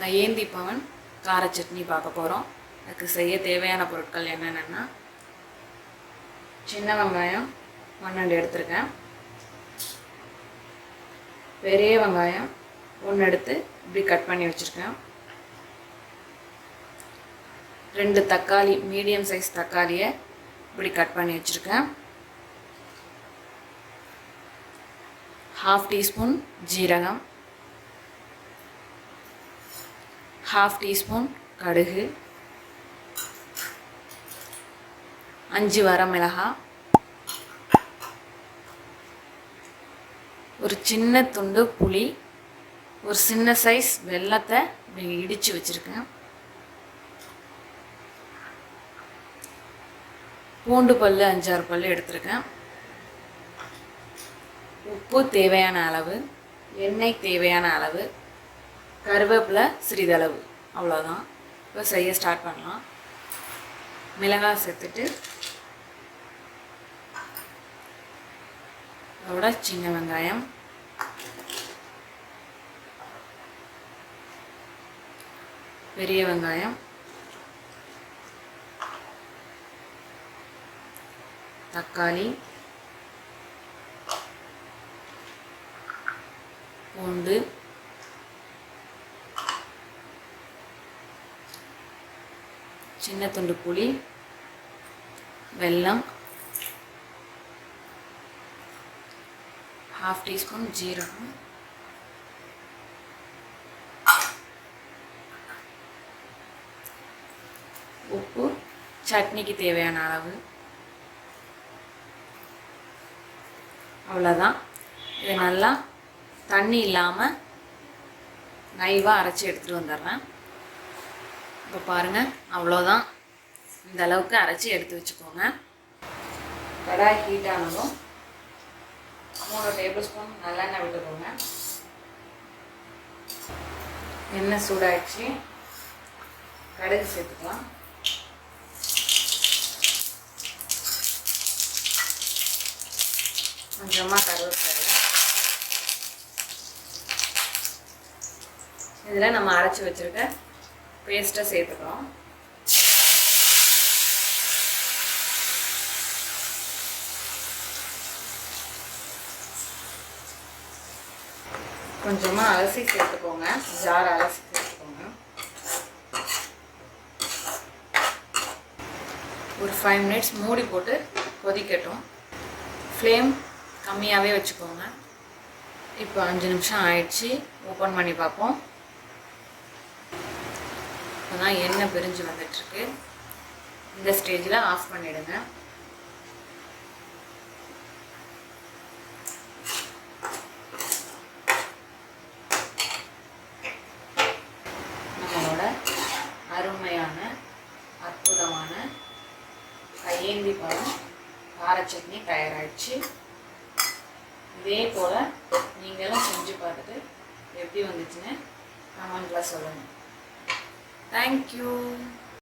kaiyendhi bhavan kaara chutney பார்க்க போறோம். அதுக்கு செய்ய தேவையான பொருட்கள் என்னென்னன்னா சின்ன வெங்காயம் 1 எடுத்துர்க்கேன். பெரிய வெங்காயம் 1 எடுத்து இப்படி கட் பண்ணி வச்சிருக்கேன். 2 தக்காளி மீடியம் சைஸ் தக்காளியை இப்படி கட் பண்ணி வச்சிருக்கேன். 1/2 டீஸ்பூன் ஜீரகம், 1/2 டீஸ்பூன் கடுகு, 5 வரமிளகாய், ஒரு சின்ன துண்டு புளி, ஒரு சின்ன சைஸ் வெல்லத்தை இடித்து வச்சுருக்கேன். பூண்டு பல் 5-6 பல் எடுத்துருக்கேன். உப்பு தேவையான அளவு, எண்ணெய் தேவையான அளவு, கருவேப்பிலை சிறிதளவு, அவ்வளோதான். இப்போ செய்ய ஸ்டார்ட் பண்ணலாம். மிளகாய் சேர்த்துட்டு அதோட சின்ன வெங்காயம், பெரிய வெங்காயம், தக்காளி, பூண்டு, சின்ன துண்டு புளி, வெல்லம், 1/2 டீஸ்பூன் ஜீரகம், உப்பு சட்னிக்கு தேவையான அளவு, அவ்வளோதான். இது நல்லா தண்ணி இல்லாமல் நைவாக அரைச்சி எடுத்துகிட்டு வந்துடுறேன். இப்போ பாருங்கள், அவ்வளோதான். இந்த அளவுக்கு அரைச்சி எடுத்து வச்சுக்கோங்க. கடாய் ஹீட் ஆனதும் 3 டேபிள் ஸ்பூன் நல்லெண்ணெய் விட்டுக்கோங்க. எண்ணெய் சூடாகிடுச்சு. கடுகு சேர்த்துக்கலாம். கொஞ்சமாக கருவேப்பிலை. இதில் நம்ம அரைச்சி வச்சுருக்க பேஸ்ட்டை சேர்த்துக்கிறோம். கொஞ்சமாக அலசி சேர்த்துக்கோங்க. ஜார் அலசி சேர்த்துக்கோங்க. ஒரு 5 மினிட்ஸ் மூடி போட்டு கொதிக்கட்டும். ஃப்ளேம் கம்மியாகவே வச்சுக்கோங்க. இப்போ 5 நிமிஷம் ஆயிடுச்சு. ஓப்பன் பண்ணி பார்ப்போம். இப்போதான் எண்ணெய் பிரிஞ்சு வந்துட்டுருக்கு. இந்த ஸ்டேஜில் ஆஃப் பண்ணிவிடுங்க. நம்மளோட அருமையான அற்புதமான கையேந்தி பழம் கார சட்னி தயாராகிடுச்சு. இதே போல் நீங்களும் செஞ்சு பார்த்துட்டு எப்படி வந்துச்சுன்னு கமெண்ட்டில் சொல்லுங்கள். Thank you.